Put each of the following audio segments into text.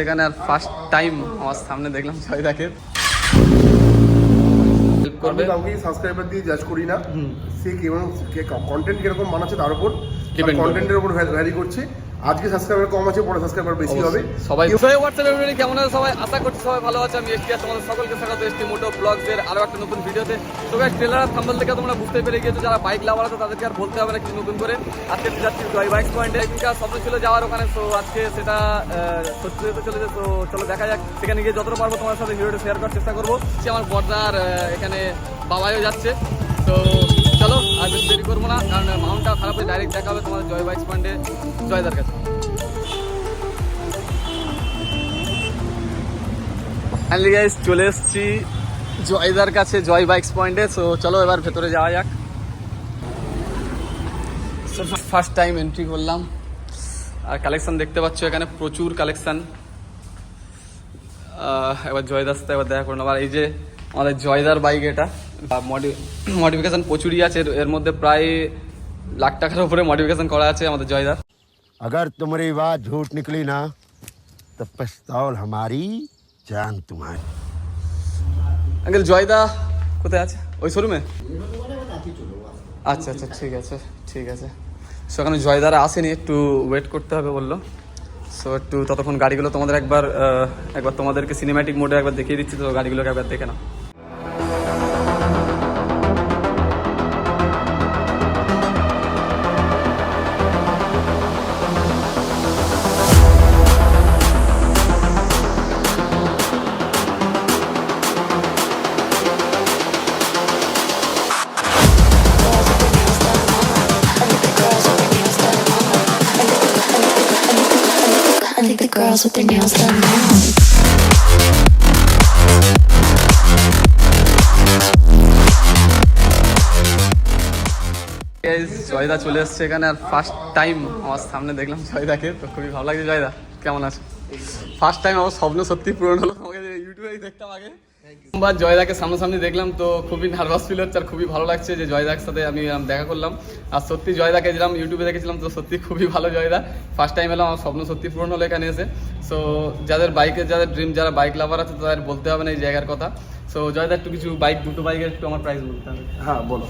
এখানে আর first time আমার সামনে দেখলাম জয়দাকে আমি কাউকে সাবস্ক্রাইবার দিয়ে জাজ করি না, সে কেমন কন্টেন্ট কিরকম বানাচ্ছে তার উপর, কন্টেন্টের উপর ভ্যারি করছে। আজকে সাবস্ক্রাইবার কম আছে, পরে সাবস্ক্রাইবার বেশি হবে। সবাই হোয়াটসঅ্যাপ কেমন আছে সবাই, আশা করছি সবাই ভালো আছে। আমি এসটি তোমাদের সকলকে স্বাগত এসটি মোটো ব্লগসের আরো একটা নতুন ভিডিওতে। তো গাইস, ট্রেলার আর থাম্বনেল থেকে তোমরা বুঝতে পেরে গিয়েছো যারা বাইক লাভার আছে তাদেরকে আর বলতে হবে না কিছু নতুন করে। আজকে যাচ্ছি জয় বাইক পয়েন্টে, এখানকার স্বপ্ন ছিল যাওয়ার ওখানে, তো আজকে সেটা সত্যি হতে চলেছে। তো চলো দেখা যাক, সেখানে গিয়ে যতটা পারবো তোমার সাথে ভিডিওটা শেয়ার করার চেষ্টা করবো। সে আমার বর্দার এখানে বাবাইও যাচ্ছে, তো চলো আর বেশি দেরি করবো না, কারণ মাউন্টটা খারাপ হয়ে ডাইরেক্ট দেখা হবে তোমাদের জয় বাইক পয়েন্টে জয়দার কাছে। ফাইনালি গাইস চলে এসেছি জয়দার কাছে, জয় বাইকস পয়েন্টে। সো চলো এবার ভেতরে যাওয়া যাক। ফার্স্ট টাইম এন্ট্রি করলাম, আর কালেকশন দেখতে পাচ্ছ এখানে প্রচুর কালেকশন। এবার জয়দার সাথে এবার দেখা করলাম। আর এই যে আমাদের জয়দার বাইক, এটা মডিফিকেশন প্রচুরই আছে, এর মধ্যে প্রায় লাখ টাকার উপরে মডিফিকেশন করা আছে আমাদের জয়দার। अगर तुम्हारी बात झूठ निकली ना तो पिस्तौल हमारी जान तुम्हारी। আঙ্কেল জয়দা কোথায় আছে? ওই শোরুমে? আচ্ছা আচ্ছা, ঠিক আছে ঠিক আছে। সো এখানে জয়দারা আসেনি, একটু ওয়েট করতে হবে বললো। সো একটু ততক্ষণ গাড়িগুলো তোমাদের একবার তোমাদেরকে সিনেম্যাটিক মোডে একবার দেখিয়ে দিচ্ছি, তো গাড়িগুলোকে একবার দেখে নাও। I think the girls with their nails done now. Joyda চলে এসছে এখানে, আর ফার্স্ট টাইম আমার সামনে দেখলাম জয়দাকে, তো খুবই ভালো লাগছে। জয়দা কেমন আছে? ফার্স্ট টাইম আমার স্বপ্ন সত্যি পূরণ হলো, তোমাকে ইউটিউবে দেখতাম আগে, প্রথমবার জয়দাকে সামনাসামনি দেখলাম, তো খুবই নার্ভাস ফিল হচ্ছে আর খুবই ভালো লাগছে যে জয়দার সাথে আমি দেখা করলাম। আর সত্যি জয়দাকে যেলাম ইউটিউবে দেখেছিলাম, তো সত্যি খুবই ভালো জয়দা। ফার্স্ট টাইম এলাম, আমার স্বপ্ন সত্যি পূরণ হলো এখানে এসে। সো যাদের বাইকের, যাদের ড্রিম, যারা বাইক লাভার আছে তাদের বলতে হবে না এই জায়গার কথা। সো জয়দা একটু কিছু বাইক, দুটো বাইকের একটু আমার প্রাইস বলতে হবে। হ্যাঁ বলো।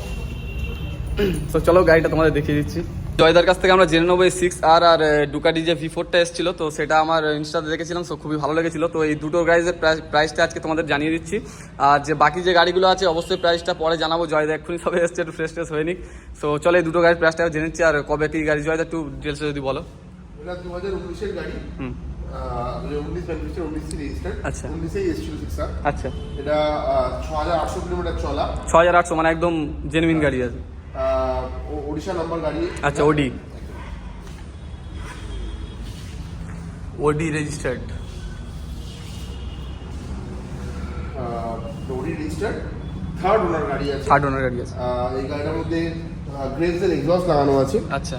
তো চলো গাড়িটা তোমাদের দেখিয়ে দিচ্ছি। জয়দার কাছ থেকে আমরা জেনে নেবো এই 6R আর ডুকাটি যে V4টা এসেছিল, তো সেটা আমার ইনস্টাতে দেখেছিলাম, সো খুবই ভালো লেগেছিল। তো এই দুটো গাড়ির প্রাইসটা আজকে তোমাদের জানিয়ে দিচ্ছি। আর যে বাকি যে গাড়িগুলো আছে অবশ্যই প্রাইসটা পরে জানাবো। জয়দা এক্ষুনি সবে এসছে, একটু ফ্রেশ ট্রেশ হয়ে নিক। সো চলো এই দুটো গাড়ির প্রাইসটা জেনে নিচ্ছি, আর কবে কি গাড়ি। জয়দা একটু ডিটেলসে যদি বলো। এটা 2019-এর গাড়ি, 19 রেজিস্টার্ড। আচ্ছা, 19-এই এসেছিল 6R। আচ্ছা, এটা 6800 কিলোমিটার চলা, 6800, মানে একদম জেনুইন গাড়ি আছে। ওড়িশা নাম্বার গাড়ি। আচ্ছা, ওডি রেজিস্টার্ড। ওডি রেজিস্টার্ড, থার্ড ওনার গাড়ি আছে। এই গাড়িটার মধ্যে গ্রেভসের এক্সস্ট লাগানো আছে। আচ্ছা,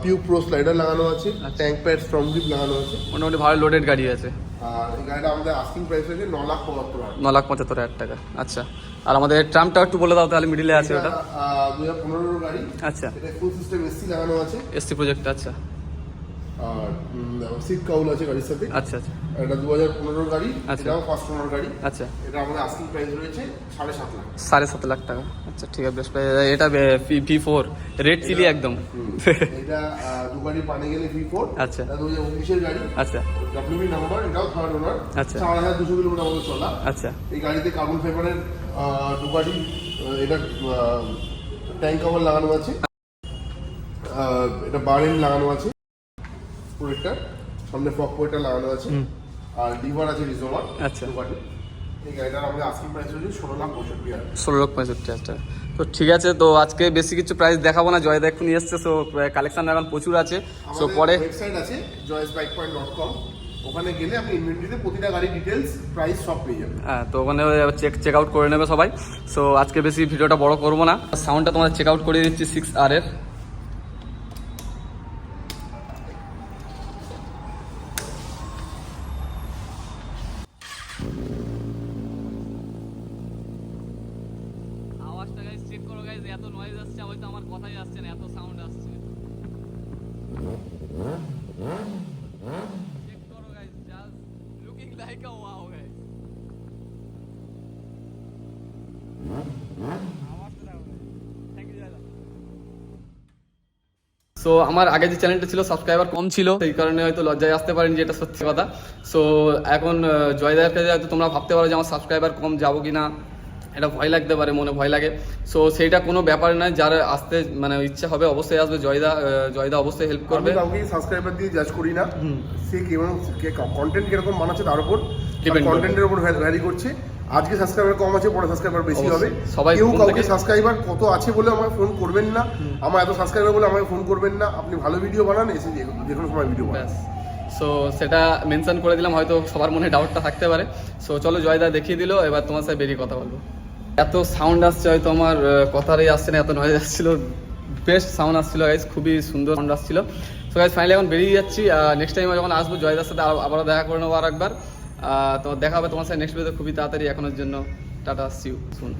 পিউ প্রো স্লাইডার লাগানো আছে, ট্যাঙ্ক প্যাড স্ট্রং গ্রিপ লাগানো আছে। মোটামুটি ভালো লোডেড গাড়ি আছে। আর এই গাড়িটা আমাদের আস্কিং প্রাইস হচ্ছে 9,75,000। 9,75,000 টাকা। আচ্ছা, আর আমাদের ট্রামটা একটু বলে দাও তাহলে, মিডিলে আছে ওটা। 2015 গাড়ি। আচ্ছা, এটা ফুল সিস্টেম এসি লাগানো আছে, এসটি প্রজেক্ট। আচ্ছা, আর সিট কাউল আছে গাড়ির সাথে। আচ্ছা আচ্ছা, এটা 2015 গাড়ি। আচ্ছা, এটাও ফার্স্ট ওনার গাড়ি। আচ্ছা, এটা আমাদের আস্কিং প্রাইস রয়েছে 7.5 লাখ। 7.5 লাখ টাকা। আচ্ছা, ঠিক আছে, বেশ। এটা V4 রেড চিলি একদম। এটা দুবারি পানি গেলে V4। আচ্ছা, এটা 2019-এর গাড়ি। আচ্ছা, WB নাম্বার, এটাও থার্ড ওনার। আচ্ছা, 4200 কিলোমিটার আমাদের চলা। আচ্ছা, এই গাড়িতে কার্বন ফাইবারের দুবারি এটা ট্যাঙ্ক কভার লাগানো আছে, এটা বারেন লাগানো আছে, প্রোটেক্টর সামনে ফগ পোয়েটার লাগানো আছে, আর লিভার আছে রিজর্ভার। আচ্ছা, দুবারি। এই গাড়িটার আমাদের আস্কিং প্রাইস হচ্ছে 16,65,000। 16,65,000 টাকা। তো ঠিক আছে, তো আজকে বেশি কিছু প্রাইস দেখাবো না, জয়দা এক্ষুনি এসছে। সো কালেকশন এখন প্রচুর আছে। সো পরে ওয়েবসাইট আছে joysbikepoint.com, ওখানে গেলে আপনি ইনভেন্টরিতে প্রতিটা গাড়ি ডিটেলস, প্রাইস সব পেয়ে যাবেন। হ্যাঁ, তো ওখানে চেক আউট করে নেবে সবাই। সো আজকে বেশি ভিডিওটা বড় করবো না, সাউন্ডটা তোমাদের চেক আউট করে দিচ্ছি 6R এর। আওয়াজটা গাইস চেক করো গাইস, এত নয়েজ আসছে, হয়তো আমার কথাই আসছে না, এত সাউন্ড আসছে। চেক করো গাইস। भाई का हुआ हो गए সো আমার আগে যে চ্যানেলটা ছিল সাবস্ক্রাইবার কম ছিল, সেই কারণে হয়তো লজ্জায় আসতে পারেনি, যে এটা সত্যি কথা। সো এখন জয়দার কাছে হয়তো তোমরা ভাবতে পারো যে আমার সাবস্ক্রাইবার কম যাবো কি না, এটা ভয় লাগতে পারে, মনে ভয় লাগে। সো সেইটা কোনো ব্যাপার নয়, যার আসতে মানে ইচ্ছা হবে অবশ্যই আসবে। জয়দা অবশ্যই হেল্প করবে। আমি কাউকে সাবস্ক্রাইবার দিয়ে জাজ করি না, সে কেমন কন্টেন্ট কিরকম বানাচ্ছে তার উপর, কন্টেন্টের উপর ভ্যারি করছে। আজকে সাবস্ক্রাইবার কম আছে, পরে সাবস্ক্রাইবার বেশি হবে। সবাই কেউ কাউকে সাবস্ক্রাইবার কত আছে বলে আমাকে ফোন করবেন না, আমার এত সাবস্ক্রাইবার বলে আমাকে ফোন করবেন না। আপনি ভালো ভিডিও বানান, এসে যে কোনো সময় ভিডিও বানান। সো সেটা মেনশন করে দিলাম, হয়তো সবার মনে ডাউটটা থাকতে পারে। সো চলো, জয়দা দেখিয়ে দিল, এবার তোমার সাথে বেরিয়ে কথা বলবো। এত সাউন্ড আসছে, হয়তো আমার কথারই আসছে না, এত নয়েজ আসছিল। বেস্ট সাউন্ড আসছিল গাইজ, খুবই সুন্দর সাউন্ড আসছিল। সো গাইজ ফাইনালি এখন বেরিয়ে যাচ্ছি। নেক্সট টাইম যখন আসবো জয়দার সাথে আবারও দেখা করে নেবো আর একবার। তো দেখা হবে তোমার সাথে নেক্সট ভিডিওতে খুবই তাড়াতাড়ি। এখনের জন্য টাটা, সি ইউ সুন।